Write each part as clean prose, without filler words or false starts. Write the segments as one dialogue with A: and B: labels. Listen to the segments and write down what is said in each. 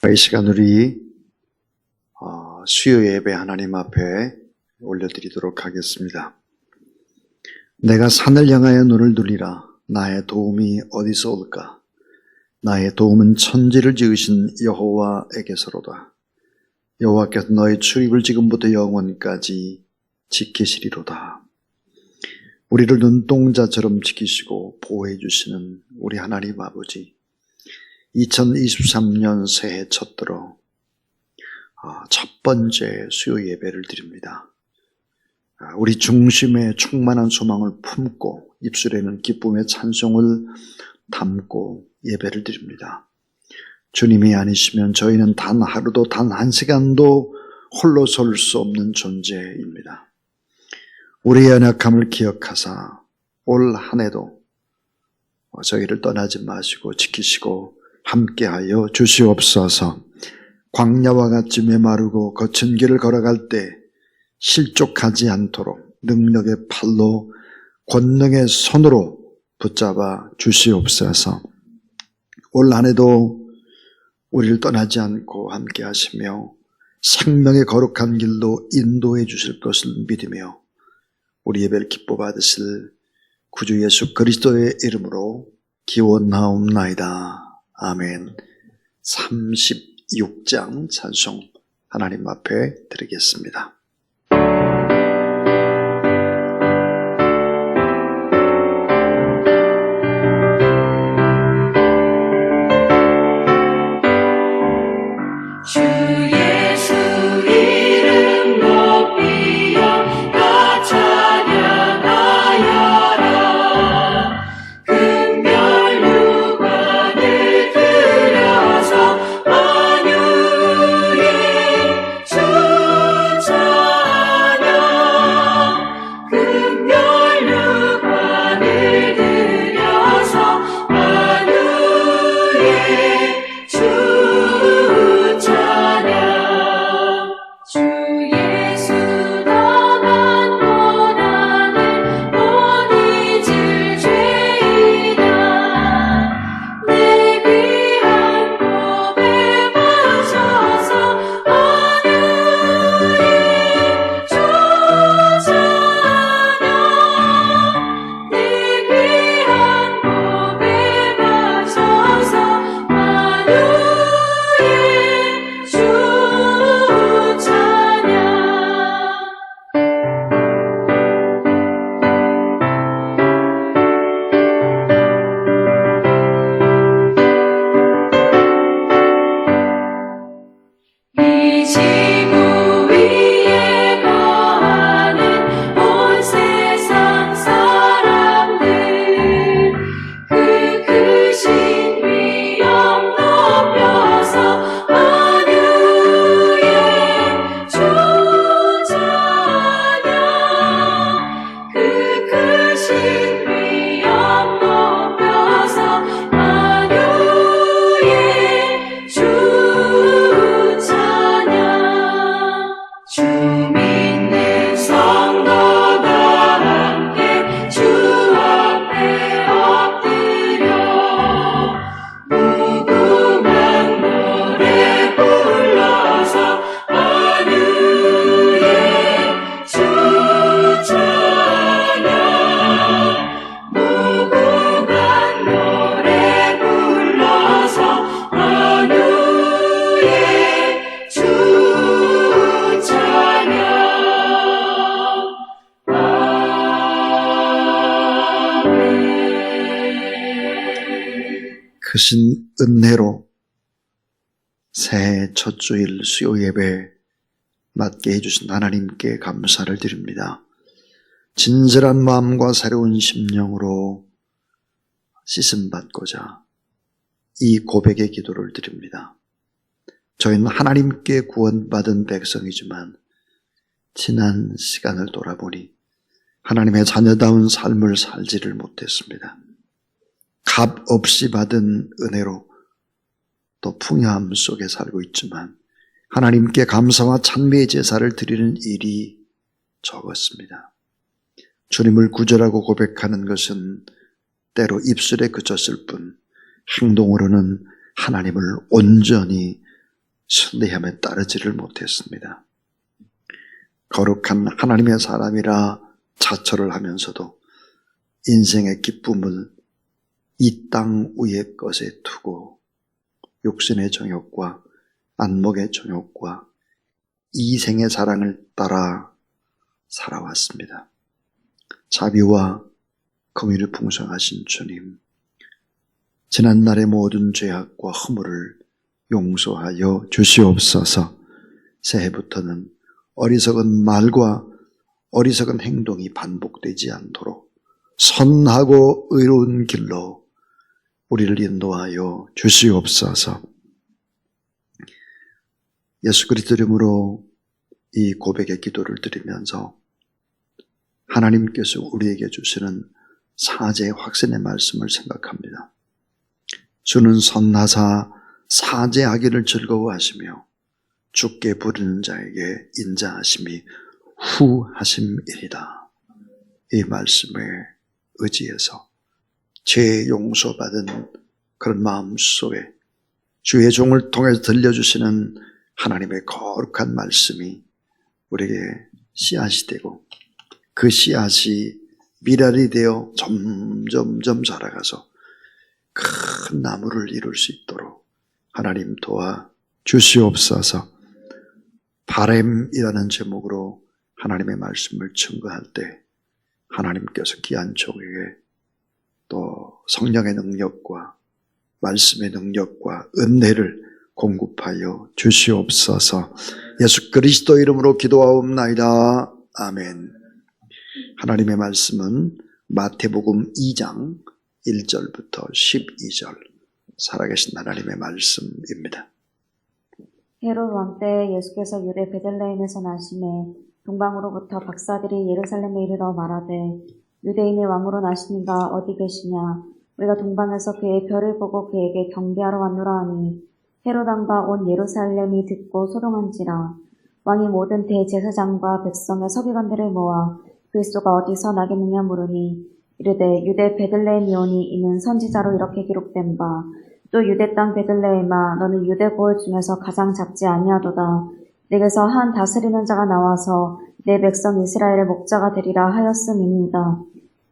A: 이 시간 우리 수요 예배 하나님 앞에 올려드리도록 하겠습니다. 내가 산을 향하여 눈을 들리라. 나의 도움이 어디서 올까? 나의 도움은 천지를 지으신 여호와에게서로다. 여호와께서 너의 출입을 지금부터 영원까지 지키시리로다. 우리를 눈동자처럼 지키시고 보호해 주시는 우리 하나님 아버지, 2023년 새해 첫들어 첫 번째 수요 예배를 드립니다. 우리 중심에 충만한 소망을 품고 입술에는 기쁨의 찬송을 담고 예배를 드립니다. 주님이 아니시면 저희는 단 하루도 단 한 시간도 홀로 설 수 없는 존재입니다. 우리의 연약함을 기억하사 올 한 해도 저희를 떠나지 마시고 지키시고 함께하여 주시옵소서. 광야와 같이 메마르고 거친 길을 걸어갈 때 실족하지 않도록 능력의 팔로 권능의 손으로 붙잡아 주시옵소서. 올 한 해도 우리를 떠나지 않고 함께하시며 생명의 거룩한 길로 인도해 주실 것을 믿으며 우리 예배를 기뻐 받으실 구주 예수 그리스도의 이름으로 기원하옵나이다. 아멘. 36장 찬송 하나님 앞에 드리겠습니다. 크신 은혜로 새해 첫 주일 수요 예배 맞게 해주신 하나님께 감사를 드립니다. 진실한 마음과 새로운 심령으로 씻음받고자 이 고백의 기도를 드립니다. 저희는 하나님께 구원받은 백성이지만 지난 시간을 돌아보니 하나님의 자녀다운 삶을 살지를 못했습니다. 값 없이 받은 은혜로 또 풍요함 속에 살고 있지만 하나님께 감사와 찬미의 제사를 드리는 일이 적었습니다. 주님을 구절하고 고백하는 것은 때로 입술에 그쳤을 뿐 행동으로는 하나님을 온전히 선대함에 따르지를 못했습니다. 거룩한 하나님의 사람이라 자처를 하면서도 인생의 기쁨을 이 땅 위의 것에 두고 육신의 정욕과 안목의 정욕과 이생의 사랑을 따라 살아왔습니다. 자비와 긍휼이 풍성하신 주님, 지난날의 모든 죄악과 허물을 용서하여 주시옵소서. 새해부터는 어리석은 말과 어리석은 행동이 반복되지 않도록 선하고 의로운 길로 우리를 인도하여 주시옵소서. 예수 그리스도 이름으로 이 고백의 기도를 드리면서 하나님께서 우리에게 주시는 사제의 확신의 말씀을 생각합니다. 주는 선하사 사제하기를 즐거워하시며 주께 부르는 자에게 인자하심이 후하심이리다. 이 말씀에 의지해서 죄 용서받은 그런 마음 속에 주의 종을 통해서 들려주시는 하나님의 거룩한 말씀이 우리에게 씨앗이 되고 그 씨앗이 미랄이 되어 점점점 자라가서 큰 나무를 이룰 수 있도록 하나님 도와 주시옵소서. 바램이라는 제목으로 하나님의 말씀을 증거할 때 하나님께서 귀한 종에게 또 성령의 능력과 말씀의 능력과 은혜를 공급하여 주시옵소서. 예수 그리스도 이름으로 기도하옵나이다. 아멘. 하나님의 말씀은 마태복음 2장 1절부터 12절 살아계신 하나님의 말씀입니다.
B: 헤롯 왕 때 예수께서 유대 베들레헴에서 나시매 동방으로부터 박사들이 예루살렘에 이르러 말하되 유대인의 왕으로 나시니가 어디 계시냐? 우리가 동방에서 그의 별을 보고 그에게 경배하러 왔노라 하니 헤롯 왕과 온 예루살렘이 듣고 소동한지라. 왕이 모든 대제사장과 백성의 서기관들을 모아 그리스도가 어디서 나겠느냐 물으니 이르되 유대 베들레헴이오니 이는 선지자로 이렇게 기록된 바 또 유대 땅 베들레헴아 너는 유대 고을 중에서 가장 작지 아니하도다. 내게서 한 다스리는 자가 나와서 내 백성 이스라엘의 목자가 되리라 하였음이니이다.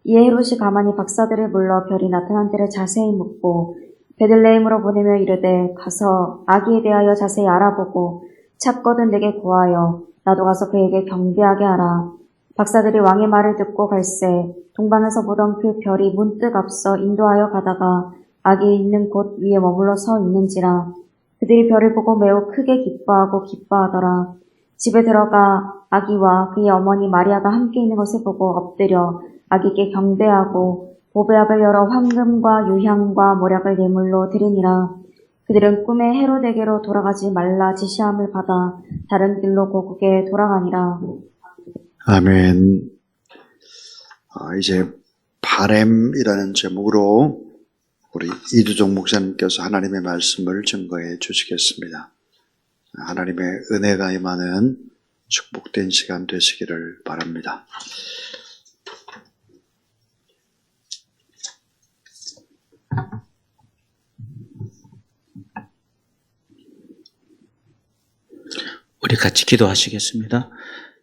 B: 이에 헤롯이 가만히 박사들을 불러 별이 나타난 때를 자세히 묻고 베들레헴으로 보내며 이르되 가서 아기에 대하여 자세히 알아보고 찾거든 내게 구하여 나도 가서 그에게 경배하게 하라. 박사들이 왕의 말을 듣고 갈새 동방에서 보던 그 별이 문득 앞서 인도하여 가다가 아기 있는 곳 위에 머물러 서 있는지라. 그들이 별을 보고 매우 크게 기뻐하고 기뻐하더라. 집에 들어가 아기와 그의 어머니 마리아가 함께 있는 것을 보고 엎드려 아기께 경배하고 보배압을 열어 황금과 유향과 모략을 예물로 드리니라. 그들은 꿈에 헤롯에게로 돌아가지 말라 지시함을 받아 다른 길로 고국에 돌아가니라.
A: 아멘. 이제 바램이라는 제목으로 우리 이두종 목사님께서 하나님의 말씀을 증거해 주시겠습니다. 하나님의 은혜가 임하는 축복된 시간 되시기를 바랍니다.
C: 우리 같이 기도하시겠습니다.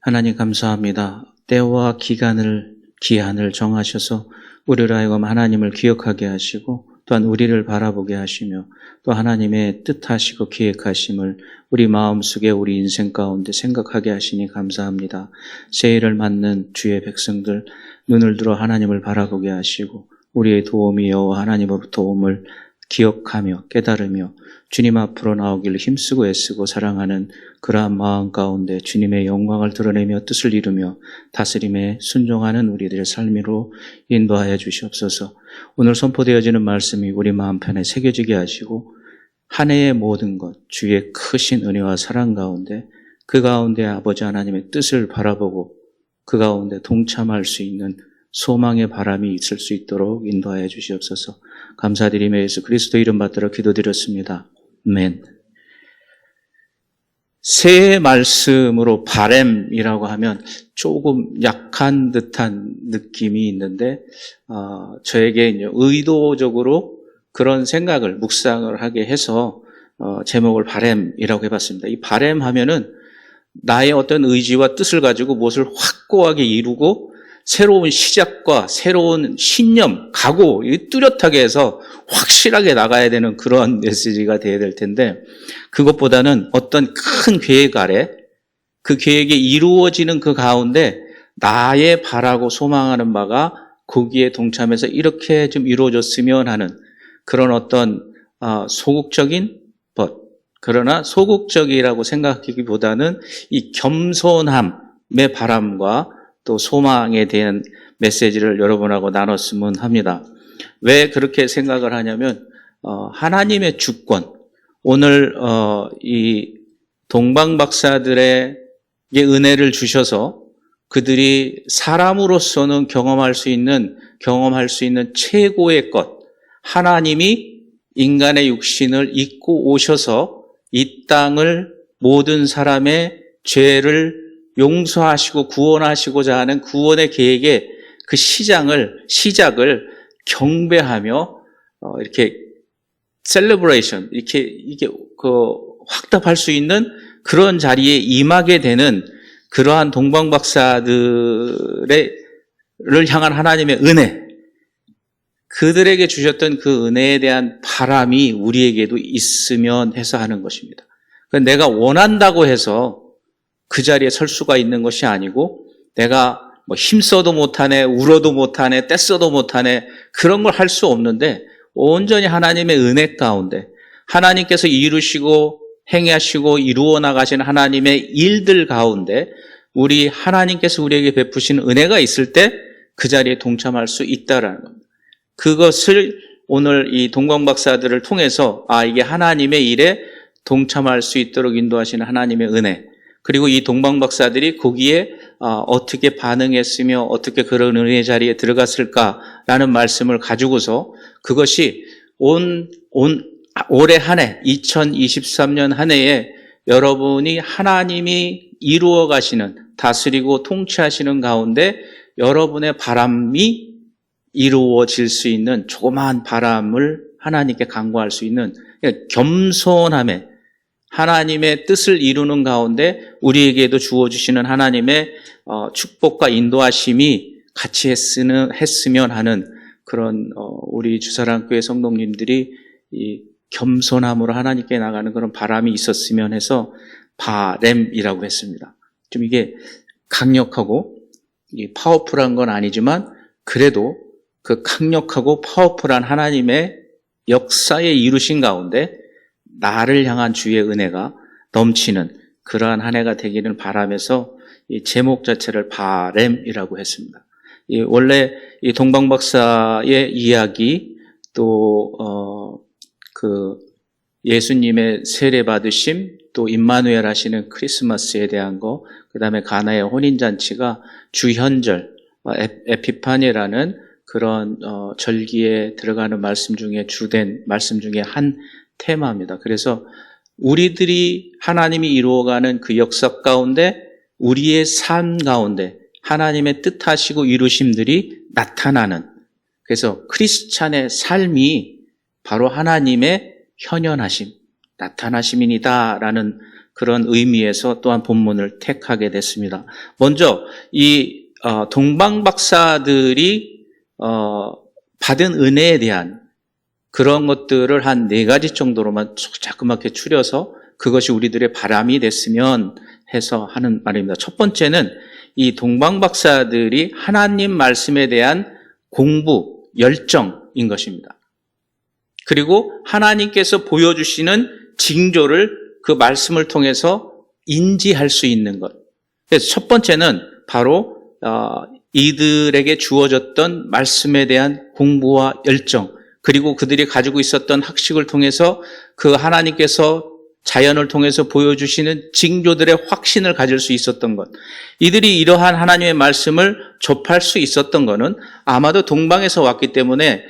C: 하나님 감사합니다. 때와 기한을 정하셔서 우리를 하여금 하나님을 기억하게 하시고 또한 우리를 바라보게 하시며 또 하나님의 뜻하시고 계획하심을 우리 마음속에 우리 인생 가운데 생각하게 하시니 감사합니다. 새해를 맞는 주의 백성들 눈을 들어 하나님을 바라보게 하시고 우리의 도움이 여호와 하나님으로부터 도움을 기억하며 깨달으며 주님 앞으로 나오기를 힘쓰고 애쓰고 사랑하는 그러한 마음 가운데 주님의 영광을 드러내며 뜻을 이루며 다스림에 순종하는 우리들의 삶으로 인도하여 주시옵소서. 오늘 선포되어지는 말씀이 우리 마음편에 새겨지게 하시고 한 해의 모든 것 주의 크신 은혜와 사랑 가운데 그 가운데 아버지 하나님의 뜻을 바라보고 그 가운데 동참할 수 있는 소망의 바람이 있을 수 있도록 인도하여 주시옵소서. 감사드리며 예수 그리스도 이름 받들어 기도드렸습니다. 아멘. 새해 말씀으로 바램이라고 하면 조금 약한 듯한 느낌이 있는데 저에게 이제 의도적으로 그런 생각을 묵상을 하게 해서 제목을 바램이라고 해봤습니다. 이 바램 하면은 나의 어떤 의지와 뜻을 가지고 무엇을 확고하게 이루고 새로운 시작과 새로운 신념, 각오, 뚜렷하게 해서 확실하게 나가야 되는 그런 메시지가 되어야 될 텐데, 그것보다는 어떤 큰 계획 아래 그 계획이 이루어지는 그 가운데 나의 바라고 소망하는 바가 거기에 동참해서 이렇게 좀 이루어졌으면 하는 그런 어떤 소극적인 것, 그러나 소극적이라고 생각하기보다는 이 겸손함의 바람과 또 소망에 대한 메시지를 여러분하고 나눴으면 합니다. 왜 그렇게 생각을 하냐면 하나님의 주권, 오늘 이 동방 박사들에게 은혜를 주셔서 그들이 사람으로서는 경험할 수 있는 최고의 것, 하나님이 인간의 육신을 입고 오셔서 이 땅을 모든 사람의 죄를 용서하시고 구원하시고자 하는 구원의 계획의 그 시작을 경배하며 이렇게 셀레브레이션, 이게 확답할 수 있는 그런 자리에 임하게 되는 그러한 동방 박사들을 향한 하나님의 은혜, 그들에게 주셨던 그 은혜에 대한 바람이 우리에게도 있으면 해서 하는 것입니다. 그러니까 내가 원한다고 해서 그 자리에 설 수가 있는 것이 아니고, 내가 뭐 힘써도 못하네, 울어도 못하네, 떼써도 못하네, 그런 걸 할 수 없는데 온전히 하나님의 은혜 가운데 하나님께서 이루시고 행하시고 이루어 나가시는 하나님의 일들 가운데 우리 하나님께서 우리에게 베푸신 은혜가 있을 때 그 자리에 동참할 수 있다라는 겁니다. 그것을 오늘 이 동방 박사들을 통해서 이게 하나님의 일에 동참할 수 있도록 인도하시는 하나님의 은혜, 그리고 이 동방 박사들이 거기에 어떻게 반응했으며 어떻게 그런 은혜의 자리에 들어갔을까라는 말씀을 가지고서 그것이 올해 한 해 2023년 한 해에 여러분이 하나님이 이루어 가시는, 다스리고 통치하시는 가운데 여러분의 바람이 이루어질 수 있는 조그마한 바람을 하나님께 간구할 수 있는 겸손함에 하나님의 뜻을 이루는 가운데 우리에게도 주어주시는 하나님의 축복과 인도하심이 같이 했으면 하는 그런 우리 주사랑교회 성도님들이 이 겸손함으로 하나님께 나가는 그런 바람이 있었으면 해서 바램이라고 했습니다. 좀 이게 강력하고 파워풀한 건 아니지만 그래도 그 강력하고 파워풀한 하나님의 역사에 이루신 가운데 나를 향한 주의 은혜가 넘치는 그러한 한 해가 되기를 바라면서 이 제목 자체를 바램이라고 했습니다. 원래 이 동방 박사의 이야기, 또 그 예수님의 세례 받으심, 또 임마누엘 하시는 크리스마스에 대한 거, 그다음에 가나의 혼인 잔치가 주현절 에피파니라는 그런 절기에 들어가는 말씀 중에 주된 말씀 중에 한 테마입니다. 그래서 우리들이 하나님이 이루어가는 그 역사 가운데 우리의 삶 가운데 하나님의 뜻하시고 이루심들이 나타나는, 그래서 크리스찬의 삶이 바로 하나님의 현현하심, 나타나심이다라는 그런 의미에서 또한 본문을 택하게 됐습니다. 먼저 이 동방 박사들이 받은 은혜에 대한 그런 것들을 한 4가지 정도로만 자그맣게 추려서 그것이 우리들의 바람이 됐으면 해서 하는 말입니다. 첫 번째는 이 동방 박사들이 하나님 말씀에 대한 공부, 열정인 것입니다. 그리고 하나님께서 보여주시는 징조를 그 말씀을 통해서 인지할 수 있는 것. 그래서 첫 번째는 바로 이들에게 주어졌던 말씀에 대한 공부와 열정, 그리고 그들이 가지고 있었던 학식을 통해서 그 하나님께서 자연을 통해서 보여주시는 징조들의 확신을 가질 수 있었던 것. 이들이 이러한 하나님의 말씀을 접할 수 있었던 것은 아마도 동방에서 왔기 때문에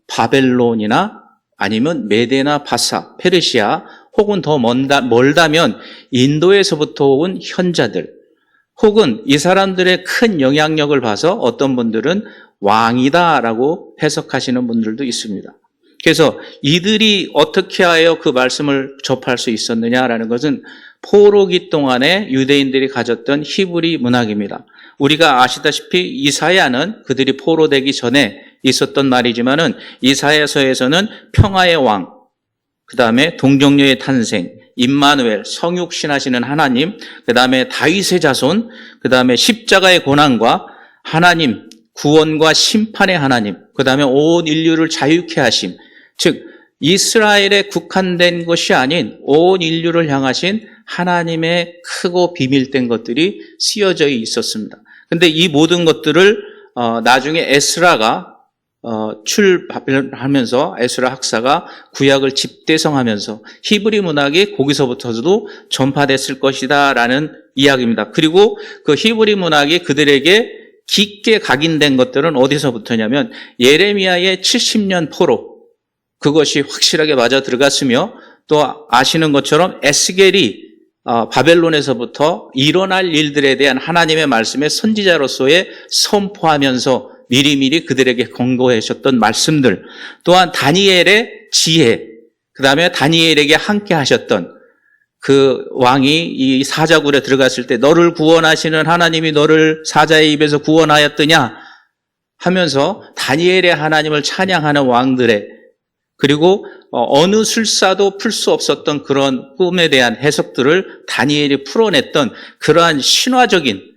C: 바벨론이나 아니면 메데나 바사, 페르시아, 혹은 더 멀다면 인도에서부터 온 현자들, 혹은 이 사람들의 큰 영향력을 봐서 어떤 분들은 왕이다라고 해석하시는 분들도 있습니다. 그래서 이들이 어떻게 하여 그 말씀을 접할 수 있었느냐라는 것은 포로기 동안에 유대인들이 가졌던 히브리 문학입니다. 우리가 아시다시피 이사야는 그들이 포로되기 전에 있었던 말이지만은 이사야서에서는 평화의 왕, 그 다음에 동정녀의 탄생, 임마누엘, 성육신하시는 하나님, 그 다음에 다윗의 자손, 그 다음에 십자가의 고난과 하나님, 구원과 심판의 하나님, 그 다음에 온 인류를 자유케 하심, 즉 이스라엘에 국한된 것이 아닌 온 인류를 향하신 하나님의 크고 비밀된 것들이 쓰여져 있었습니다. 그런데 이 모든 것들을 나중에 에스라가 출발하면서 에스라 학사가 구약을 집대성하면서 히브리 문학이 거기서부터도 전파됐을 것이다라는 이야기입니다. 그리고 그 히브리 문학이 그들에게 깊게 각인된 것들은 어디서부터냐면 예레미야의 70년 포로, 그것이 확실하게 맞아 들어갔으며 또 아시는 것처럼 에스겔이 바벨론에서부터 일어날 일들에 대한 하나님의 말씀의 선지자로서의 선포하면서 미리미리 그들에게 권고하셨던 말씀들, 또한 다니엘의 지혜, 그 다음에 다니엘에게 함께 하셨던 그 왕이 이 사자굴에 들어갔을 때 너를 구원하시는 하나님이 너를 사자의 입에서 구원하였더냐 하면서 다니엘의 하나님을 찬양하는 왕들의, 그리고 어느 술사도 풀 수 없었던 그런 꿈에 대한 해석들을 다니엘이 풀어냈던 그러한 신화적인,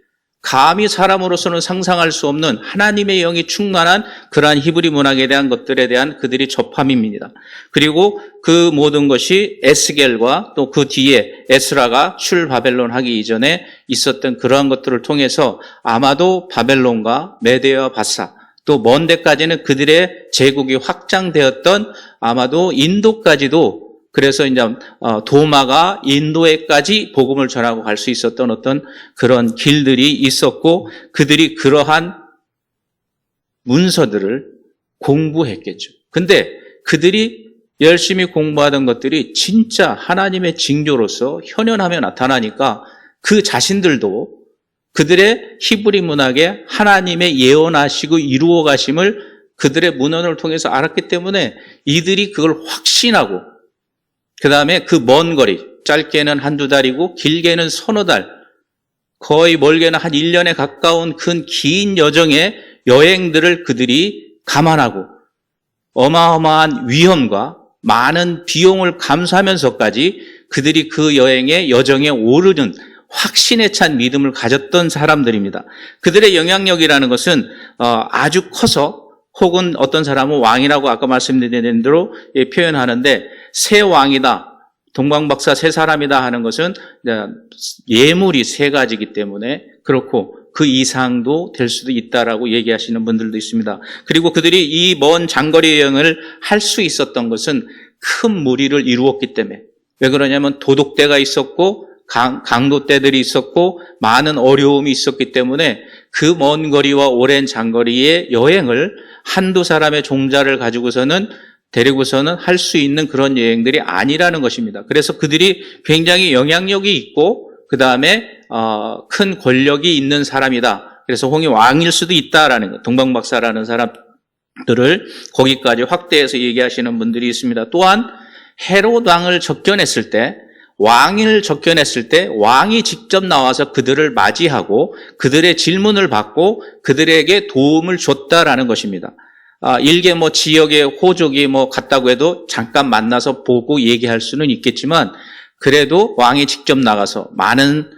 C: 감히 사람으로서는 상상할 수 없는 하나님의 영이 충만한 그러한 히브리 문학에 대한 것들에 대한 그들이 접함입니다. 그리고 그 모든 것이 에스겔과 또 그 뒤에 에스라가 출바벨론 하기 이전에 있었던 그러한 것들을 통해서 아마도 바벨론과 메데와 바사, 또 먼 데까지는 그들의 제국이 확장되었던 아마도 인도까지도, 그래서 이제 도마가 인도에까지 복음을 전하고 갈 수 있었던 어떤 그런 길들이 있었고, 그들이 그러한 문서들을 공부했겠죠. 근데 그들이 열심히 공부하던 것들이 진짜 하나님의 징조로서 현현하며 나타나니까 그 자신들도 그들의 히브리 문학에 하나님의 예언하시고 이루어 가심을 그들의 문헌을 통해서 알았기 때문에 이들이 그걸 확신하고, 그 다음에 그 먼 거리, 짧게는 한두 달이고 길게는 서너 달, 거의 멀게는 한 1년에 가까운 긴 여정의 여행들을 그들이 감안하고 어마어마한 위험과 많은 비용을 감수하면서까지 그들이 그 여정에 오르는 확신에 찬 믿음을 가졌던 사람들입니다. 그들의 영향력이라는 것은 아주 커서, 혹은 어떤 사람은 왕이라고 아까 말씀드린 대로 표현하는데 새 왕이다, 동방박사 새 사람이다 하는 것은 예물이 세 가지이기 때문에 그렇고 그 이상도 될 수도 있다라고 얘기하시는 분들도 있습니다. 그리고 그들이 이 먼 장거리 여행을 할 수 있었던 것은 큰 무리를 이루었기 때문에. 왜 그러냐면 도독대가 있었고 강도떼들이 있었고 많은 어려움이 있었기 때문에 그 먼 거리와 오랜 장거리의 여행을 한두 사람의 종자를 가지고서는 데리고서는 할 수 있는 그런 여행들이 아니라는 것입니다. 그래서 그들이 굉장히 영향력이 있고 그 다음에 큰 권력이 있는 사람이다. 그래서 홍이 왕일 수도 있다라는 것, 동방박사라는 사람들을 거기까지 확대해서 얘기하시는 분들이 있습니다. 또한 헤롯 왕을 접견했을 때, 왕을 접견했을 때 왕이 직접 나와서 그들을 맞이하고 그들의 질문을 받고 그들에게 도움을 줬다라는 것입니다. 일개 지역의 호족이 갔다고 해도 잠깐 만나서 보고 얘기할 수는 있겠지만 그래도 왕이 직접 나가서 많은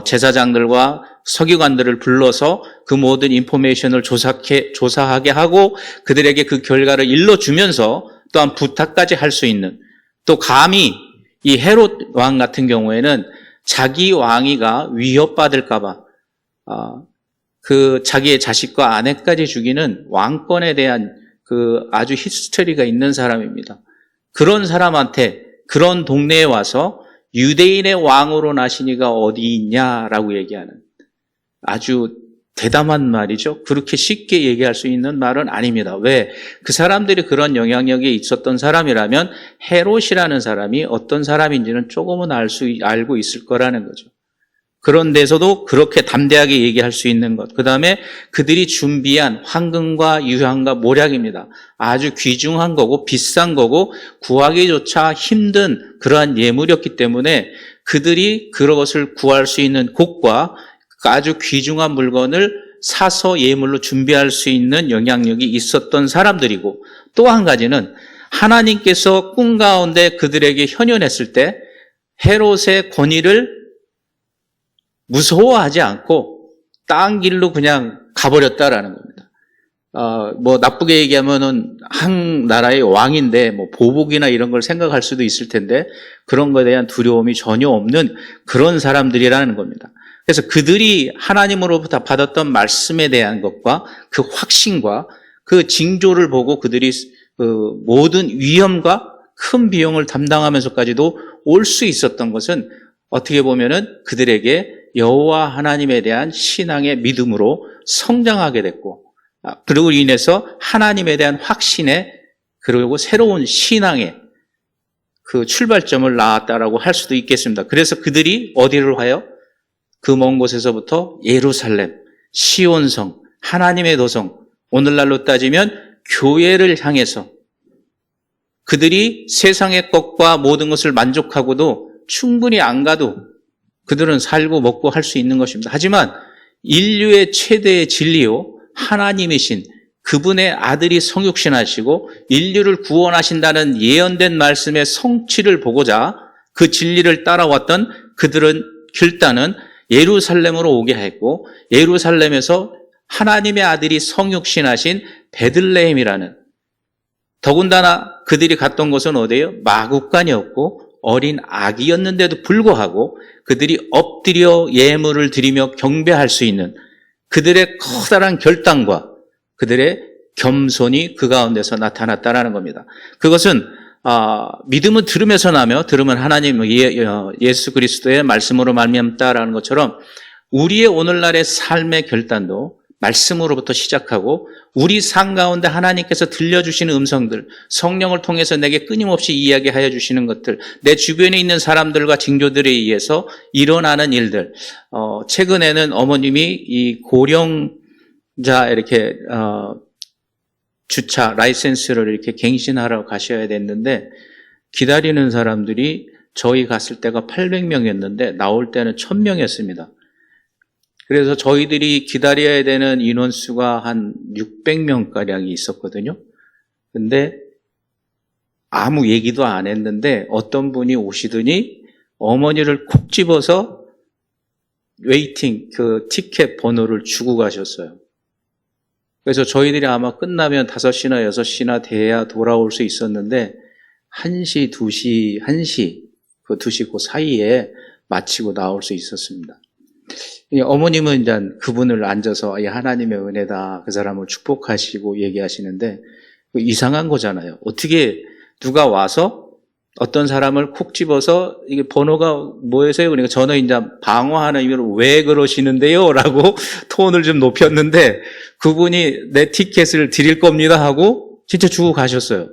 C: 제사장들과 서기관들을 불러서 그 모든 인포메이션을 조사하게 하고 그들에게 그 결과를 일러주면서 또한 부탁까지 할 수 있는, 또 감히 이 헤롯 왕 같은 경우에는 자기 왕위가 위협받을까봐 그 자기의 자식과 아내까지 죽이는 왕권에 대한 그 아주 히스토리가 있는 사람입니다. 그런 사람한테 그런 동네에 와서 유대인의 왕으로 나신 이가 어디 있냐라고 얘기하는 아주 대담한 말이죠. 그렇게 쉽게 얘기할 수 있는 말은 아닙니다. 왜? 그 사람들이 그런 영향력이 있었던 사람이라면 헤롯이라는 사람이 어떤 사람인지는 조금은 알고 있을 거라는 거죠. 그런 데서도 그렇게 담대하게 얘기할 수 있는 것. 그 다음에 그들이 준비한 황금과 유향과 모략입니다. 아주 귀중한 거고 비싼 거고 구하기조차 힘든 그러한 예물이었기 때문에 그들이 그것을 구할 수 있는 곳과 아주 귀중한 물건을 사서 예물로 준비할 수 있는 영향력이 있었던 사람들이고, 또 한 가지는 하나님께서 꿈 가운데 그들에게 현현했을 때 헤롯의 권위를 무서워하지 않고 딴 길로 그냥 가버렸다라는 겁니다. 뭐 나쁘게 얘기하면은 한 나라의 왕인데 뭐 보복이나 이런 걸 생각할 수도 있을 텐데 그런 것에 대한 두려움이 전혀 없는 그런 사람들이라는 겁니다. 그래서 그들이 하나님으로부터 받았던 말씀에 대한 것과 그 확신과 그 징조를 보고 그들이 그 모든 위험과 큰 비용을 담당하면서까지도 올 수 있었던 것은 어떻게 보면은 그들에게 여호와 하나님에 대한 신앙의 믿음으로 성장하게 됐고, 그리고 인해서 하나님에 대한 확신에, 그리고 새로운 신앙의 그 출발점을 낳았다라고 할 수도 있겠습니다. 그래서 그들이 어디를 가요? 그 먼 곳에서부터 예루살렘, 시온성, 하나님의 도성, 오늘날로 따지면 교회를 향해서 그들이 세상의 것과 모든 것을 만족하고도 충분히 안 가도 그들은 살고 먹고 할 수 있는 것입니다. 하지만 인류의 최대의 진리요, 하나님이신 그분의 아들이 성육신하시고 인류를 구원하신다는 예언된 말씀의 성취를 보고자 그 진리를 따라왔던 그들은 결단은 예루살렘으로 오게 했고, 예루살렘에서 하나님의 아들이 성육신하신 베들레헴이라는, 더군다나 그들이 갔던 곳은 어디예요? 마구간이었고 어린 아기였는데도 불구하고 그들이 엎드려 예물을 드리며 경배할 수 있는 그들의 커다란 결단과 그들의 겸손이 그 가운데서 나타났다라는 겁니다. 그것은 믿음은 들으면서 나며 들으면 하나님 예수 그리스도의 말씀으로 말미암다라는 것처럼 우리의 오늘날의 삶의 결단도 말씀으로부터 시작하고 우리 삶 가운데 하나님께서 들려주시는 음성들, 성령을 통해서 내게 끊임없이 이야기하여 주시는 것들, 내 주변에 있는 사람들과 징조들에 의해서 일어나는 일들. 최근에는 어머님이 이 고령자 이렇게 주차 라이센스를 이렇게 갱신하러 가셔야 됐는데 기다리는 사람들이 저희 갔을 때가 800명이었는데 나올 때는 1000명이었습니다. 그래서 저희들이 기다려야 되는 인원수가 한 600명가량이 있었거든요. 근데 아무 얘기도 안 했는데 어떤 분이 오시더니 어머니를 콕 집어서 웨이팅, 그 티켓 번호를 주고 가셨어요. 그래서 저희들이 아마 끝나면 5시나 6시나 돼야 돌아올 수 있었는데 1시, 2시, 1시, 그 2시 그 사이에 마치고 나올 수 있었습니다. 어머님은 이제 그분을 앉아서 하나님의 은혜다, 그 사람을 축복하시고 얘기하시는데 이상한 거잖아요. 어떻게 누가 와서 어떤 사람을 콕 집어서 이게 번호가 뭐여서요? 그러니까 저는 이제 방어하는 의미로 왜 그러시는데요? 라고 톤을 좀 높였는데 그분이 내 티켓을 드릴 겁니다 하고 진짜 주고 가셨어요.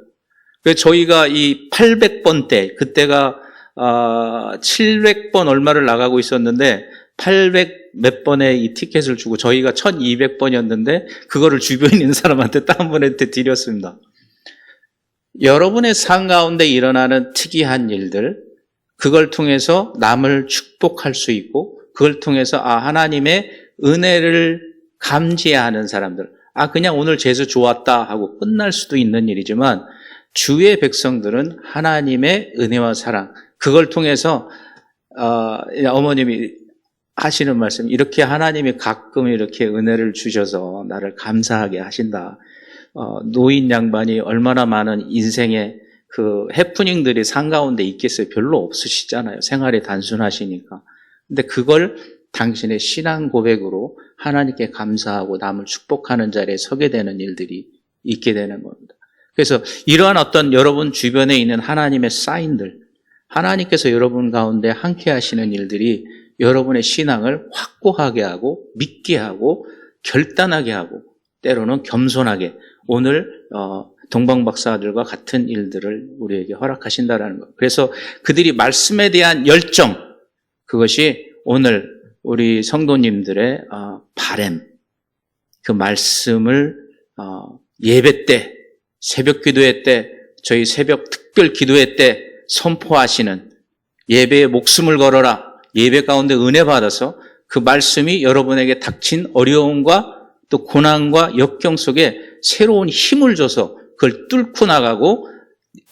C: 그래서 저희가 이 800번 때, 그때가 700번 얼마를 나가고 있었는데 800 몇 번의 이 티켓을 주고 저희가 1200번이었는데 그거를 주변에 있는 사람한테 딴 분한테 드렸습니다. 여러분의 삶 가운데 일어나는 특이한 일들, 그걸 통해서 남을 축복할 수 있고 그걸 통해서 하나님의 은혜를 감지하는 사람들, 그냥 오늘 제수 좋았다 하고 끝날 수도 있는 일이지만 주의 백성들은 하나님의 은혜와 사랑, 그걸 통해서 어머님이 하시는 말씀, 이렇게 하나님이 가끔 이렇게 은혜를 주셔서 나를 감사하게 하신다. 노인 양반이 얼마나 많은 인생의 그 해프닝들이 삶 가운데 있겠어요? 별로 없으시잖아요. 생활이 단순하시니까. 근데 그걸 당신의 신앙 고백으로 하나님께 감사하고 남을 축복하는 자리에 서게 되는 일들이 있게 되는 겁니다. 그래서 이러한 어떤 여러분 주변에 있는 하나님의 사인들, 하나님께서 여러분 가운데 함께 하시는 일들이 여러분의 신앙을 확고하게 하고 믿게 하고 결단하게 하고 때로는 겸손하게 오늘 동방 박사들과 같은 일들을 우리에게 허락하신다라는 것. 그래서 그들이 말씀에 대한 열정, 그것이 오늘 우리 성도님들의 바램, 그 말씀을 예배 때, 새벽 기도회 때, 저희 새벽 특별 기도회 때 선포하시는 예배에 목숨을 걸어라, 예배 가운데 은혜 받아서 그 말씀이 여러분에게 닥친 어려움과 또 고난과 역경 속에 새로운 힘을 줘서 그걸 뚫고 나가고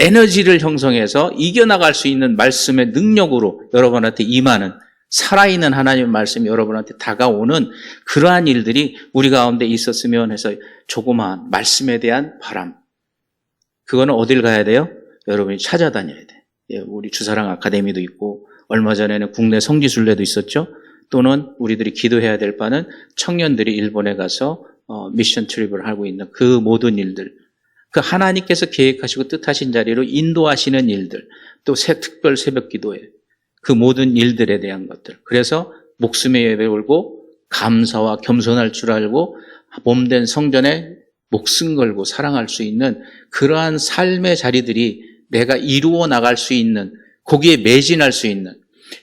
C: 에너지를 형성해서 이겨나갈 수 있는 말씀의 능력으로 여러분한테 임하는, 살아있는 하나님의 말씀이 여러분한테 다가오는 그러한 일들이 우리 가운데 있었으면 해서 조그마한 말씀에 대한 바람, 그거는 어딜 가야 돼요? 여러분이 찾아다녀야 돼. 예, 우리 주사랑 아카데미도 있고 얼마 전에는 국내 성지순례도 있었죠. 또는 우리들이 기도해야 될 바는 청년들이 일본에 가서 미션 트립을 하고 있는 그 모든 일들, 그 하나님께서 계획하시고 뜻하신 자리로 인도하시는 일들, 또 특별 새벽 기도회, 그 모든 일들에 대한 것들. 그래서 목숨의 예배 올고 감사와 겸손할 줄 알고 몸된 성전에 목숨 걸고 사랑할 수 있는 그러한 삶의 자리들이 내가 이루어 나갈 수 있는, 거기에 매진할 수 있는,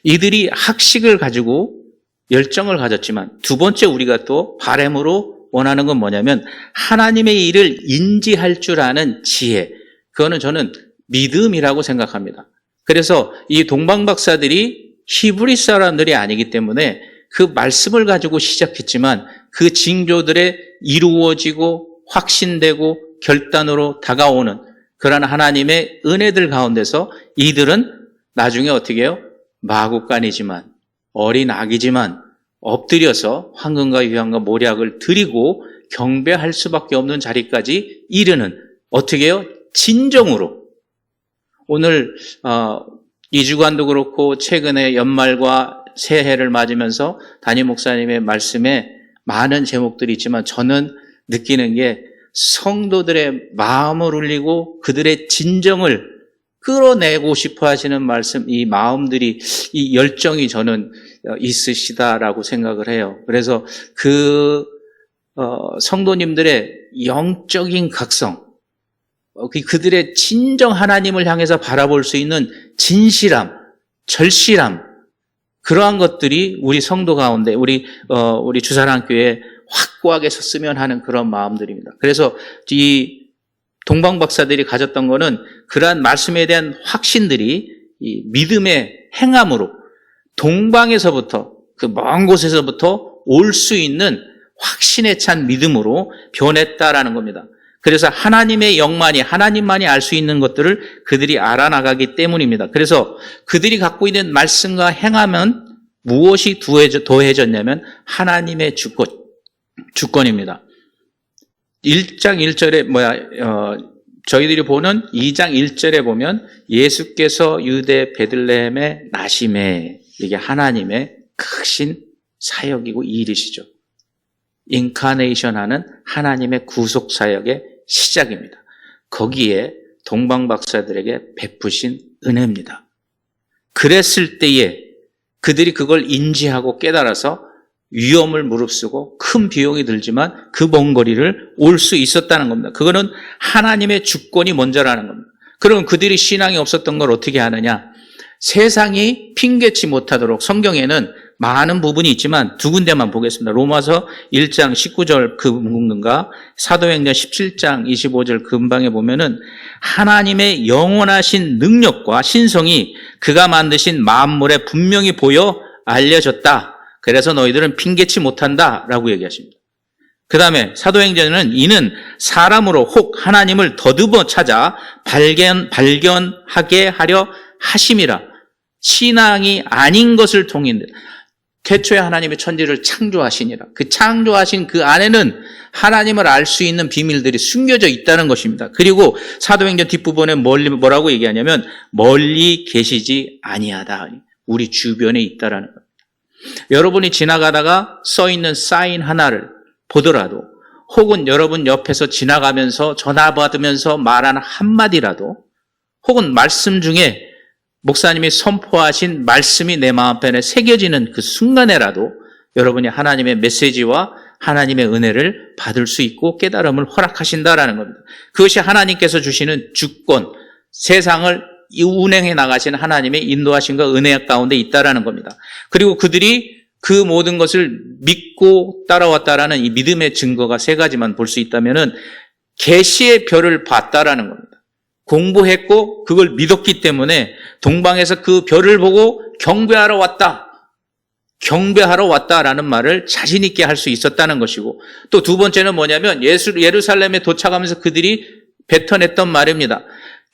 C: 이들이 학식을 가지고 열정을 가졌지만 두 번째 우리가 또 바람으로 원하는 건 뭐냐면 하나님의 일을 인지할 줄 아는 지혜, 그거는 저는 믿음이라고 생각합니다. 그래서 이 동방박사들이 히브리 사람들이 아니기 때문에 그 말씀을 가지고 시작했지만 그 징조들에 이루어지고 확신되고 결단으로 다가오는 그러한 하나님의 은혜들 가운데서 이들은 나중에 어떻게 해요? 마구간이지만, 어린 아기지만 엎드려서 황금과 유향과 모략을 드리고 경배할 수밖에 없는 자리까지 이르는, 어떻게 해요? 진정으로. 오늘 2주간도 그렇고 최근에 연말과 새해를 맞으면서 담임 목사님의 말씀에 많은 제목들이 있지만 저는 느끼는 게 성도들의 마음을 울리고 그들의 진정을 끌어내고 싶어 하시는 말씀, 이 마음들이, 이 열정이 저는 있으시다라고 생각을 해요. 그래서 그 성도님들의 영적인 각성, 그들의 진정 하나님을 향해서 바라볼 수 있는 진실함, 절실함, 그러한 것들이 우리 성도 가운데, 우리 주사랑교회에 확고하게 섰으면 하는 그런 마음들입니다. 그래서 이 동방박사들이 가졌던 거는 그러한 말씀에 대한 확신들이 이 믿음의 행함으로 동방에서부터, 그 먼 곳에서부터 올 수 있는 확신에 찬 믿음으로 변했다라는 겁니다. 그래서 하나님의 영만이, 하나님만이 알 수 있는 것들을 그들이 알아나가기 때문입니다. 그래서 그들이 갖고 있는 말씀과 행하면 무엇이 더해졌냐면 하나님의 주권입니다. 1장 1절에 저희들이 보는 2장 1절에 보면 예수께서 유대 베들레헴에 나심에, 이게 하나님의 크신 사역이고 일이시죠. 인카네이션 하는 하나님의 구속 사역의 시작입니다. 거기에 동방박사들에게 베푸신 은혜입니다. 그랬을 때에 그들이 그걸 인지하고 깨달아서 위험을 무릅쓰고 큰 비용이 들지만 그 먼 거리를 올 수 있었다는 겁니다. 그거는 하나님의 주권이 먼저라는 겁니다. 그럼 그들이 신앙이 없었던 걸 어떻게 하느냐? 세상이 핑계치 못하도록 성경에는 많은 부분이 있지만 두 군데만 보겠습니다. 로마서 1장 19절 그 부분과 사도행전 17장 25절 근방에 보면은 하나님의 영원하신 능력과 신성이 그가 만드신 만물에 분명히 보여 알려졌다. 그래서 너희들은 핑계치 못한다라고 얘기하십니다. 그 다음에 사도행전은 이는 사람으로 혹 하나님을 더듬어 찾아 발견하게 하려 하심이라. 신앙이 아닌 것을 통인데 태초에 하나님의 천지를 창조하시니라. 그 창조하신 그 안에는 하나님을 알 수 있는 비밀들이 숨겨져 있다는 것입니다. 그리고 사도행전 뒷부분에 뭐라고 얘기하냐면 멀리 계시지 아니하다. 우리 주변에 있다라는 것. 여러분이 지나가다가 써있는 사인 하나를 보더라도, 혹은 여러분 옆에서 지나가면서 전화 받으면서 말하는 한마디라도, 혹은 말씀 중에 목사님이 선포하신 말씀이 내 마음편에 새겨지는 그 순간에라도 여러분이 하나님의 메시지와 하나님의 은혜를 받을 수 있고 깨달음을 허락하신다라는 겁니다. 그것이 하나님께서 주시는 주권, 세상을 운행해 나가시는 하나님의 인도하심과 은혜 가운데 있다라는 겁니다. 그리고 그들이 그 모든 것을 믿고 따라왔다라는 이 믿음의 증거가 세 가지만 볼 수 있다면은 계시의 별을 봤다라는 겁니다. 공부했고 그걸 믿었기 때문에 동방에서 그 별을 보고 경배하러 왔다. 경배하러 왔다라는 말을 자신 있게 할 수 있었다는 것이고, 또 두 번째는 뭐냐면 예루살렘에 도착하면서 그들이 뱉어냈던 말입니다.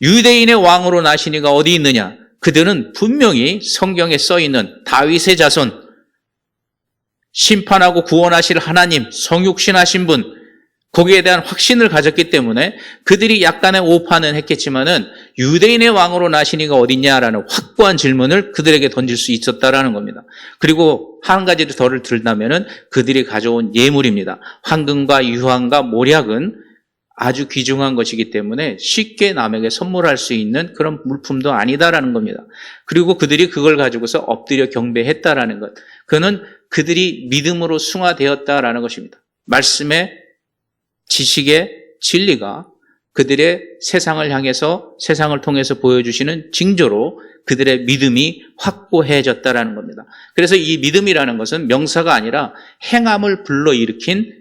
C: 유대인의 왕으로 나시니가 어디 있느냐? 그들은 분명히 성경에 써 있는 다윗의 자손, 심판하고 구원하실 하나님, 성육신하신 분, 거기에 대한 확신을 가졌기 때문에 그들이 약간의 오판은 했겠지만은 유대인의 왕으로 나시니가 어딨냐라는 확고한 질문을 그들에게 던질 수 있었다라는 겁니다. 그리고 한 가지 더를 들다면은 그들이 가져온 예물입니다. 황금과 유황과 모략은 아주 귀중한 것이기 때문에 쉽게 남에게 선물할 수 있는 그런 물품도 아니다라는 겁니다. 그리고 그들이 그걸 가지고서 엎드려 경배했다라는 것. 그는 그들이 믿음으로 승화되었다라는 것입니다. 말씀의 지식의 진리가 그들의 세상을 향해서 세상을 통해서 보여주시는 징조로 그들의 믿음이 확고해졌다라는 겁니다. 그래서 이 믿음이라는 것은 명사가 아니라 행함을 불러일으킨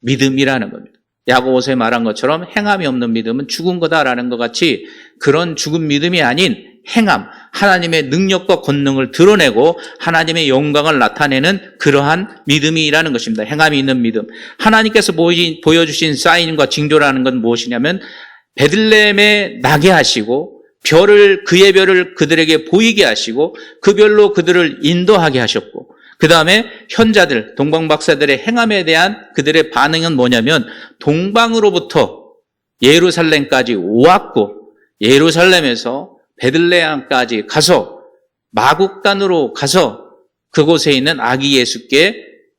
C: 믿음이라는 겁니다. 야고보서에 말한 것처럼 행함이 없는 믿음은 죽은 거다라는 것 같이 그런 죽은 믿음이 아닌 행함, 하나님의 능력과 권능을 드러내고 하나님의 영광을 나타내는 그러한 믿음이라는 것입니다. 행함이 있는 믿음. 하나님께서 보여주신 사인과 징조라는 건 무엇이냐면 베들레헴에 나게 하시고 그의 별을 그들에게 보이게 하시고 그 별로 그들을 인도하게 하셨고, 그 다음에 현자들, 동방박사들의 행함에 대한 그들의 반응은 뭐냐면 동방으로부터 예루살렘까지 왔고 예루살렘에서 베들레헴까지 가서 마국간으로 가서 그곳에 있는 아기 예수께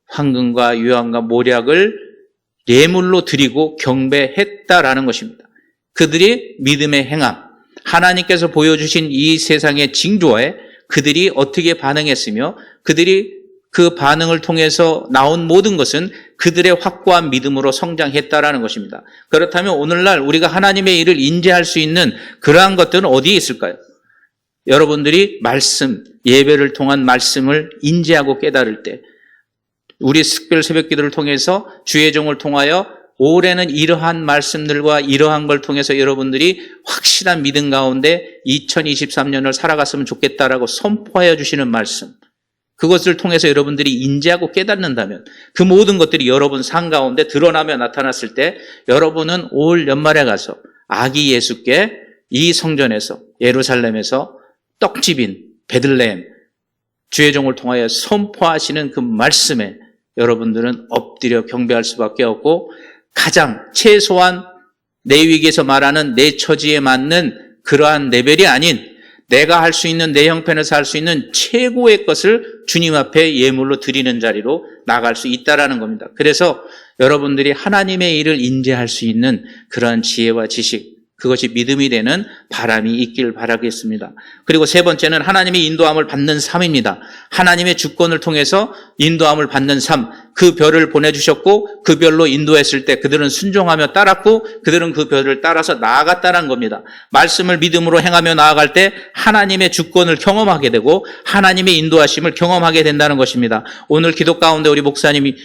C: 황금과 유황과 모략을 예물로 드리고 경배했다라는 것입니다. 그들이 믿음의 행함, 하나님께서 보여주신 이 세상의 징조에 그들이 어떻게 반응했으며 그들이 그 반응을 통해서 나온 모든 것은 그들의 확고한 믿음으로 성장했다라는 것입니다. 그렇다면 오늘날 우리가 하나님의 일을 인지할 수 있는 그러한 것들은 어디에 있을까요? 여러분들이 말씀, 예배를 통한 말씀을 인지하고 깨달을 때, 우리 특별 새벽기도를 통해서 주의 종을 통하여 올해는 이러한 말씀들과 이러한 걸 통해서 여러분들이 확실한 믿음 가운데 2023년을 살아갔으면 좋겠다라고 선포하여 주시는 말씀, 그것을 통해서 여러분들이 인지하고 깨닫는다면 그 모든 것들이 여러분 삶 가운데 드러나며 나타났을 때 여러분은 올 연말에 가서 아기 예수께 이 성전에서 예루살렘에서 떡집인 베들레헴 주의 종을 통하여 선포하시는 그 말씀에 여러분들은 엎드려 경배할 수밖에 없고, 가장 최소한 레위기에서 말하는 내 처지에 맞는 그러한 레벨이 아닌 내가 할 수 있는, 내 형편에서 할 수 있는 최고의 것을 주님 앞에 예물로 드리는 자리로 나갈 수 있다라는 겁니다. 그래서 여러분들이 하나님의 일을 인지할 수 있는 그러한 지혜와 지식, 그것이 믿음이 되는 바람이 있길 바라겠습니다. 그리고 세 번째는 하나님의 인도함을 받는 삶입니다. 하나님의 주권을 통해서 인도함을 받는 삶, 그 별을 보내주셨고 그 별로 인도했을 때 그들은 순종하며 따랐고 그들은 그 별을 따라서 나아갔다는 겁니다. 말씀을 믿음으로 행하며 나아갈 때 하나님의 주권을 경험하게 되고 하나님의 인도하심을 경험하게 된다는 것입니다. 오늘 기도 가운데 우리 목사님이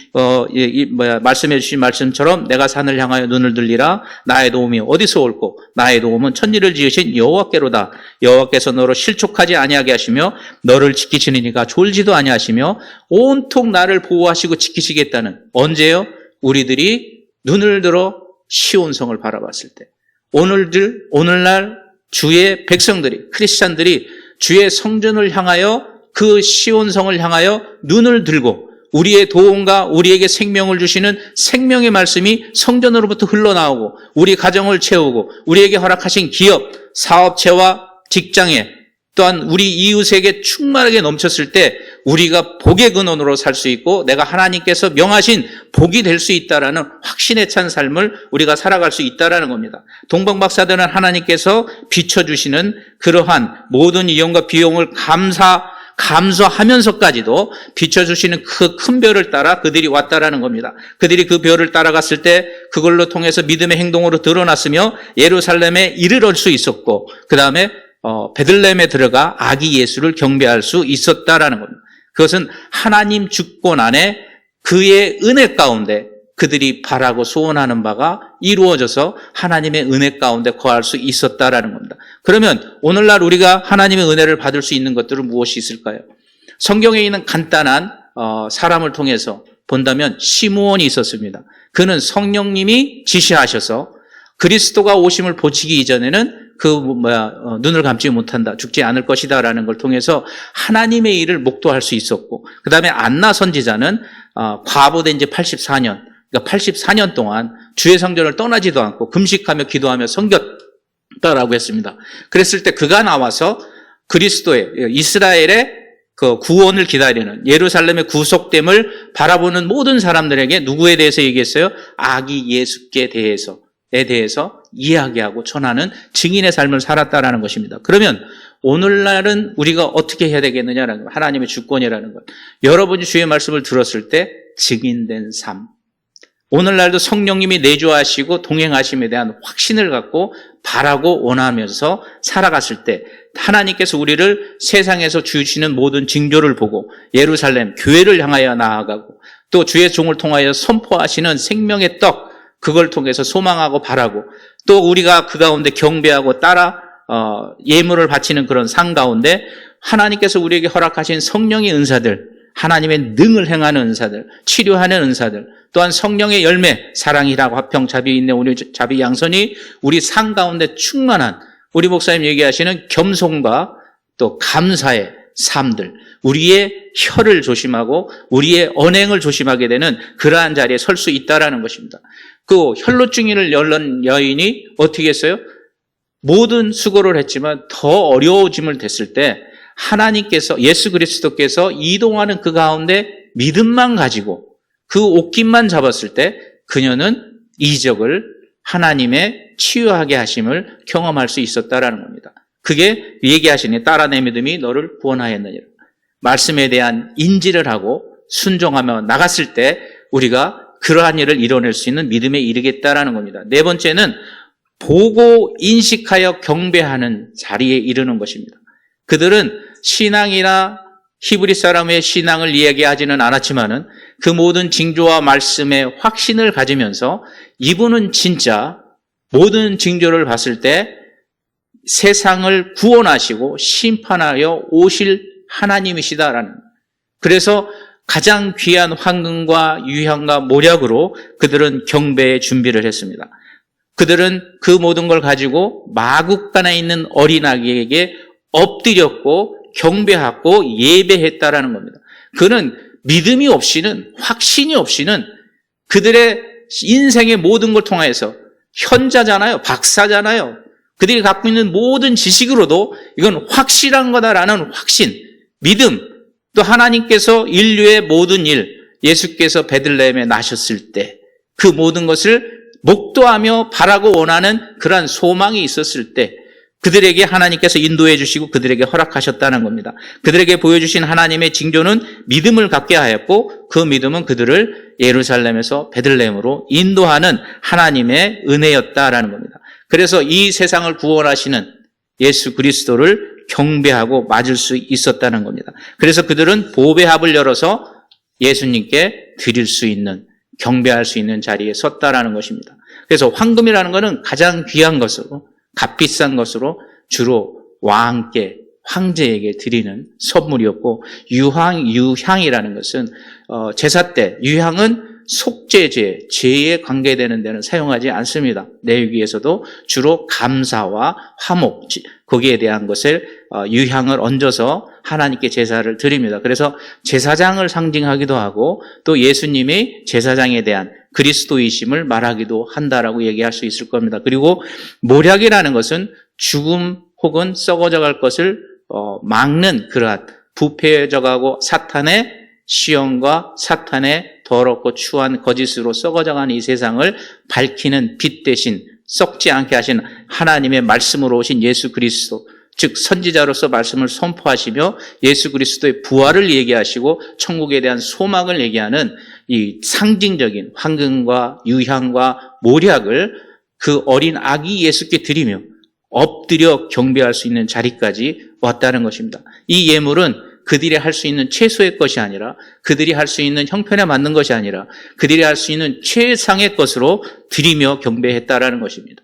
C: 말씀해 주신 말씀처럼 내가 산을 향하여 눈을 들리라, 나의 도움이 어디서 올고 나의 도움은 천지를 지으신 여호와께로다. 여호와께서 너로 실족하지 아니하게 하시며 너를 지키시는 이가 졸지도 아니하시며 온통 나를 보호하시고 지키시겠다는, 언제요? 우리들이 눈을 들어 시온성을 바라봤을 때, 오늘날 주의 백성들이, 크리스찬들이 주의 성전을 향하여, 그 시온성을 향하여 눈을 들고 우리의 도움과 우리에게 생명을 주시는 생명의 말씀이 성전으로부터 흘러나오고 우리 가정을 채우고 우리에게 허락하신 기업, 사업체와 직장에, 또한 우리 이웃에게 충만하게 넘쳤을 때 우리가 복의 근원으로 살 수 있고 내가 하나님께서 명하신 복이 될 수 있다라는 확신에 찬 삶을 우리가 살아갈 수 있다라는 겁니다. 동방박사들은 하나님께서 비춰주시는 그러한 모든 이용과 비용을 감수하면서까지도 비춰주시는 그 큰 별을 따라 그들이 왔다라는 겁니다. 그들이 그 별을 따라갔을 때 그걸로 통해서 믿음의 행동으로 드러났으며 예루살렘에 이르러 수 있었고, 그 다음에 베들레헴에 들어가 아기 예수를 경배할 수 있었다라는 겁니다. 그것은 하나님 주권 안에 그의 은혜 가운데 그들이 바라고 소원하는 바가 이루어져서 하나님의 은혜 가운데 거할 수 있었다라는 겁니다. 그러면 오늘날 우리가 하나님의 은혜를 받을 수 있는 것들은 무엇이 있을까요? 성경에 있는 간단한 사람을 통해서 본다면 시므온이 있었습니다. 그는 성령님이 지시하셔서 그리스도가 오심을 보치기 이전에는 눈을 감지 못한다, 죽지 않을 것이다라는 걸 통해서 하나님의 일을 목도할 수 있었고, 그 다음에 안나 선지자는 과부된 지 84년, 그러니까 84년 동안 주의 성전을 떠나지도 않고 금식하며 기도하며 섬겼다라고 했습니다. 그랬을 때 그가 나와서 그리스도의 이스라엘의 그 구원을 기다리는 예루살렘의 구속됨을 바라보는 모든 사람들에게 누구에 대해서 얘기했어요? 아기 예수께 대해서 이야기하고 전하는 증인의 삶을 살았다라는 것입니다. 그러면 오늘날은 우리가 어떻게 해야 되겠느냐라는 것, 하나님의 주권이라는 것. 여러분이 주의 말씀을 들었을 때 증인된 삶. 오늘날도 성령님이 내주하시고 동행하심에 대한 확신을 갖고 바라고 원하면서 살아갔을 때 하나님께서 우리를 세상에서 주시는 모든 징조를 보고 예루살렘 교회를 향하여 나아가고 또 주의 종을 통하여 선포하시는 생명의 떡, 그걸 통해서 소망하고 바라고 또 우리가 그 가운데 경배하고 따라 예물을 바치는 그런 상 가운데 하나님께서 우리에게 허락하신 성령의 은사들, 하나님의 능을 행하는 은사들, 치료하는 은사들, 또한 성령의 열매, 사랑이라고 화평, 자비, 인내, 온유, 자비, 양선이 우리 상 가운데 충만한 우리 목사님 얘기하시는 겸손과 또 감사의 삶들, 우리의 혀를 조심하고 우리의 언행을 조심하게 되는 그러한 자리에 설 수 있다라는 것입니다. 그 혈루증인을 열른 여인이 어떻게 했어요? 모든 수고를 했지만 더 어려워짐을 됐을 때 하나님께서, 예수 그리스도께서 이동하는 그 가운데 믿음만 가지고 그 옷깃만 잡았을 때 그녀는 이적을 하나님의 치유하게 하심을 경험할 수 있었다라는 겁니다. 그게 얘기하시니 따라 내 믿음이 너를 구원하였느니라. 말씀에 대한 인지를 하고 순종하며 나갔을 때 우리가 그러한 일을 이뤄낼 수 있는 믿음에 이르겠다라는 겁니다. 네 번째는 보고 인식하여 경배하는 자리에 이르는 것입니다. 그들은 신앙이나 히브리 사람의 신앙을 이야기하지는 않았지만은 그 모든 징조와 말씀의 확신을 가지면서 이분은 진짜 모든 징조를 봤을 때 세상을 구원하시고 심판하여 오실 하나님이시다라는. 그래서 가장 귀한 황금과 유향과 모략으로 그들은 경배의 준비를 했습니다. 그들은 그 모든 걸 가지고 마국간에 있는 어린아기에게 엎드렸고 경배하고 예배했다라는 겁니다. 그는 믿음이 없이는, 확신이 없이는 그들의 인생의 모든 걸 통해서 현자잖아요. 박사잖아요. 그들이 갖고 있는 모든 지식으로도 이건 확실한 거다라는 확신, 믿음, 또 하나님께서 인류의 모든 일, 예수께서 베들레헴에 나셨을 때 그 모든 것을 목도하며 바라고 원하는 그러한 소망이 있었을 때 그들에게 하나님께서 인도해 주시고 그들에게 허락하셨다는 겁니다. 그들에게 보여주신 하나님의 징조는 믿음을 갖게 하였고 그 믿음은 그들을 예루살렘에서 베들레헴으로 인도하는 하나님의 은혜였다라는 겁니다. 그래서 이 세상을 구원하시는 예수 그리스도를 경배하고 맞을 수 있었다는 겁니다. 그래서 그들은 보배합을 열어서 예수님께 드릴 수 있는, 경배할 수 있는 자리에 섰다라는 것입니다. 그래서 황금이라는 것은 가장 귀한 것으로, 값비싼 것으로 주로 왕께, 황제에게 드리는 선물이었고, 유향이라는 것은 제사 때, 유향은 속죄죄, 죄에 관계되는 데는 사용하지 않습니다. 내위기에서도 주로 감사와 화목, 거기에 대한 것을 유향을 얹어서 하나님께 제사를 드립니다. 그래서 제사장을 상징하기도 하고 또 예수님의 제사장에 대한 그리스도이심을 말하기도 한다라고 얘기할 수 있을 겁니다. 그리고 모략이라는 것은 죽음 혹은 썩어져 갈 것을 막는 그러한 부패져가고 사탄의 시험과 사탄의 더럽고 추한 거짓으로 썩어져가는 이 세상을 밝히는 빛 대신 썩지 않게 하신 하나님의 말씀으로 오신 예수 그리스도, 즉 선지자로서 말씀을 선포하시며 예수 그리스도의 부활을 얘기하시고 천국에 대한 소망을 얘기하는 이 상징적인 황금과 유향과 모략을 그 어린 아기 예수께 드리며 엎드려 경배할 수 있는 자리까지 왔다는 것입니다. 이 예물은 그들이 할 수 있는 최소의 것이 아니라, 그들이 할 수 있는 형편에 맞는 것이 아니라 그들이 할 수 있는 최상의 것으로 드리며 경배했다라는 것입니다.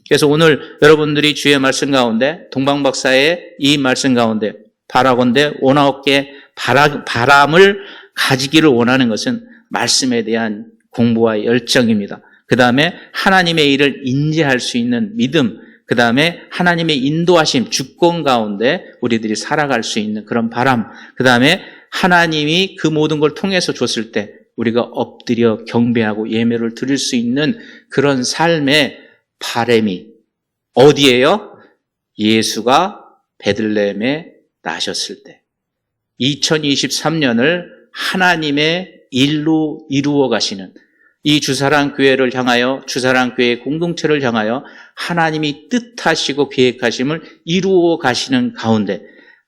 C: 그래서 오늘 여러분들이 주의 말씀 가운데, 동방박사의 이 말씀 가운데 바라건대 오나옵게 바람을 가지기를 원하는 것은 말씀에 대한 공부와 열정입니다. 그 다음에 하나님의 일을 인지할 수 있는 믿음, 그 다음에 하나님의 인도하심, 주권 가운데 우리들이 살아갈 수 있는 그런 바람, 그 다음에 하나님이 그 모든 걸 통해서 줬을 때 우리가 엎드려 경배하고 예배를 드릴 수 있는 그런 삶의 바람이 어디예요? 예수가 베들레헴에 나셨을 때 2023년을 하나님의 일로 이루어 가시는 이 주사랑 교회를 향하여, 주사랑 교회의 공동체를 향하여 하나님이 뜻하시고 계획하심을 이루어 가시는 가운데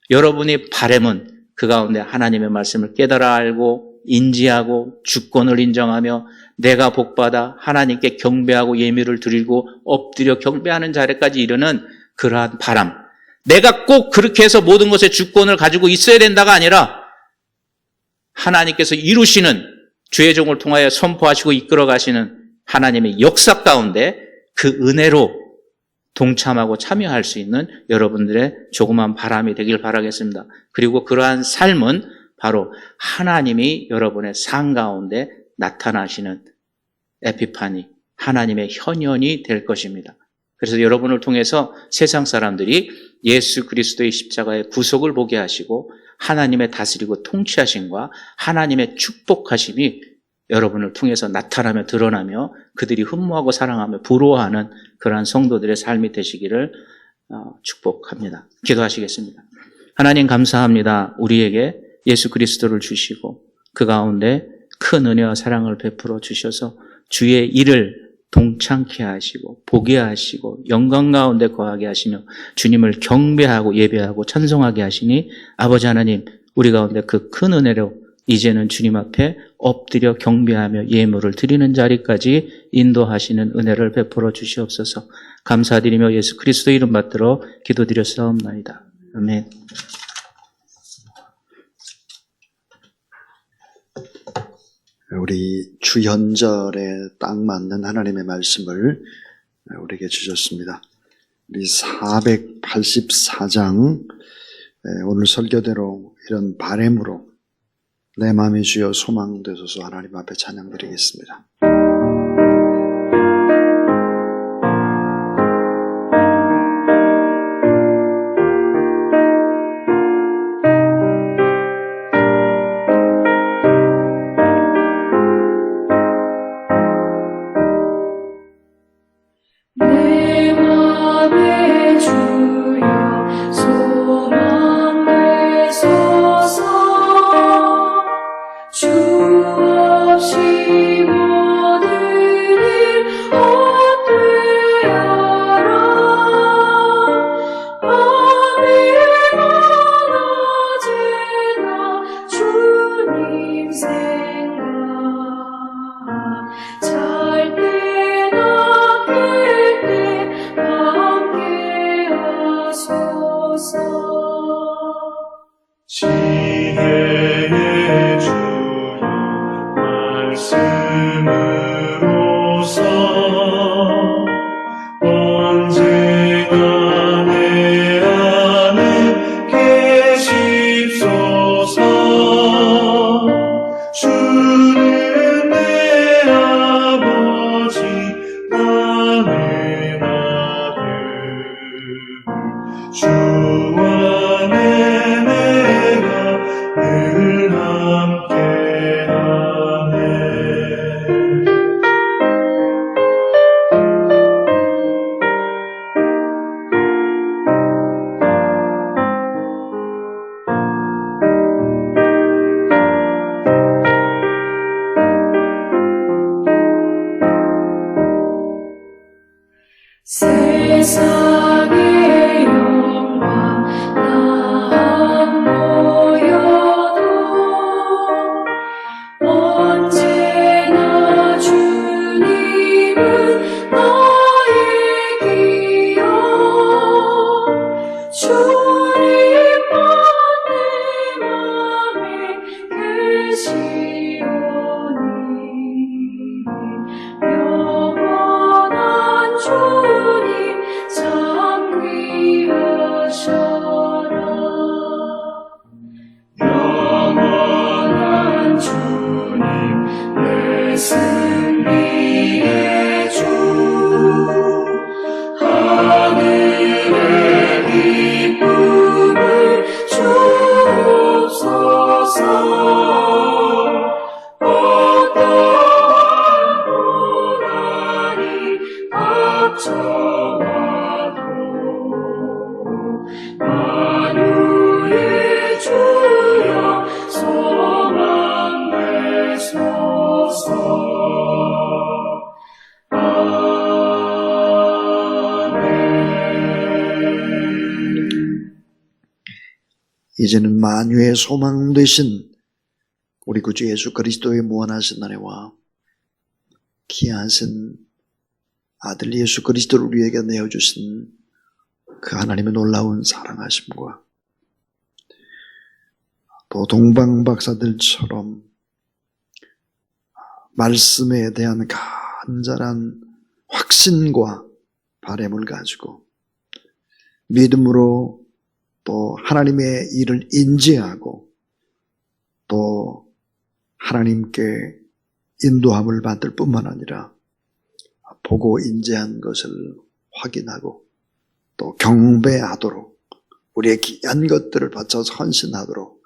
C: 여러분의 바람은 그 가운데 하나님의 말씀을 깨달아 알고 인지하고 주권을 인정하며 내가 복받아 하나님께 경배하고 예배를 드리고 엎드려 경배하는 자리까지 이르는 그러한 바람. 내가 꼭 그렇게 해서 모든 것의 주권을 가지고 있어야 된다가 아니라 하나님께서 이루시는 주의 종을 통하여 선포하시고 이끌어 가시는 하나님의 역사 가운데 그 은혜로 동참하고 참여할 수 있는 여러분들의 조그만 바람이 되길 바라겠습니다. 그리고 그러한 삶은 바로 하나님이 여러분의 삶 가운데 나타나시는 에피파니, 하나님의 현현이 될 것입니다. 그래서 여러분을 통해서 세상 사람들이 예수 그리스도의 십자가의 구속을 보게 하시고 하나님의 다스리고 통치하심과 하나님의 축복하심이 여러분을 통해서 나타나며 드러나며 그들이 흠모하고 사랑하며 부러워하는 그러한 성도들의 삶이 되시기를 축복합니다. 기도하시겠습니다. 하나님 감사합니다. 우리에게 예수 그리스도를 주시고 그 가운데 큰 은혜와 사랑을 베풀어 주셔서 주의 일을 동창케 하시고 보게 하시고 영광 가운데 거하게 하시며 주님을 경배하고 예배하고 찬송하게 하시니 아버지 하나님 우리 가운데 그 큰 은혜로 이제는 주님 앞에 엎드려 경배하며 예물을 드리는 자리까지 인도하시는 은혜를 베풀어 주시옵소서. 감사드리며 예수 그리스도 이름 받들어 기도드렸사옵나이다. 아멘.
A: 우리 주현절에 딱 맞는 하나님의 말씀을 우리에게 주셨습니다. 우리 484장 오늘 설교대로 이런 바람으로 내 마음이 주여 소망되소서 하나님 앞에 찬양드리겠습니다.
D: 내 맘에 주여 소망되소서 주 없이 어떠한 고난이 닥쳐와도 만유의 주여 소망 되소서.
A: 이제는 만유의 소망 되신 우리 구주 예수 그리스도의 무한하신 은혜와 귀하신 아들 예수 그리스도를 우리에게 내어주신 그 하나님의 놀라운 사랑하심과 또 동방 박사들처럼 말씀에 대한 간절한 확신과 바람을 가지고 믿음으로 또 하나님의 일을 인지하고 또 하나님께 인도함을 받을 뿐만 아니라 보고 인지한 것을 확인하고 또 경배하도록 우리의 귀한 것들을 바쳐서 헌신하도록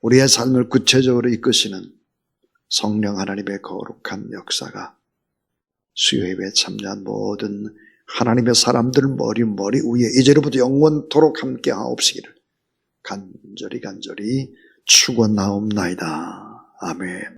A: 우리의 삶을 구체적으로 이끄시는 성령 하나님의 거룩한 역사가 수요예배에 참여한 모든 하나님의 사람들 머리 위에 이제로부터 영원토록 함께 하옵시기를 간절히 축원하옵나이다. 아멘.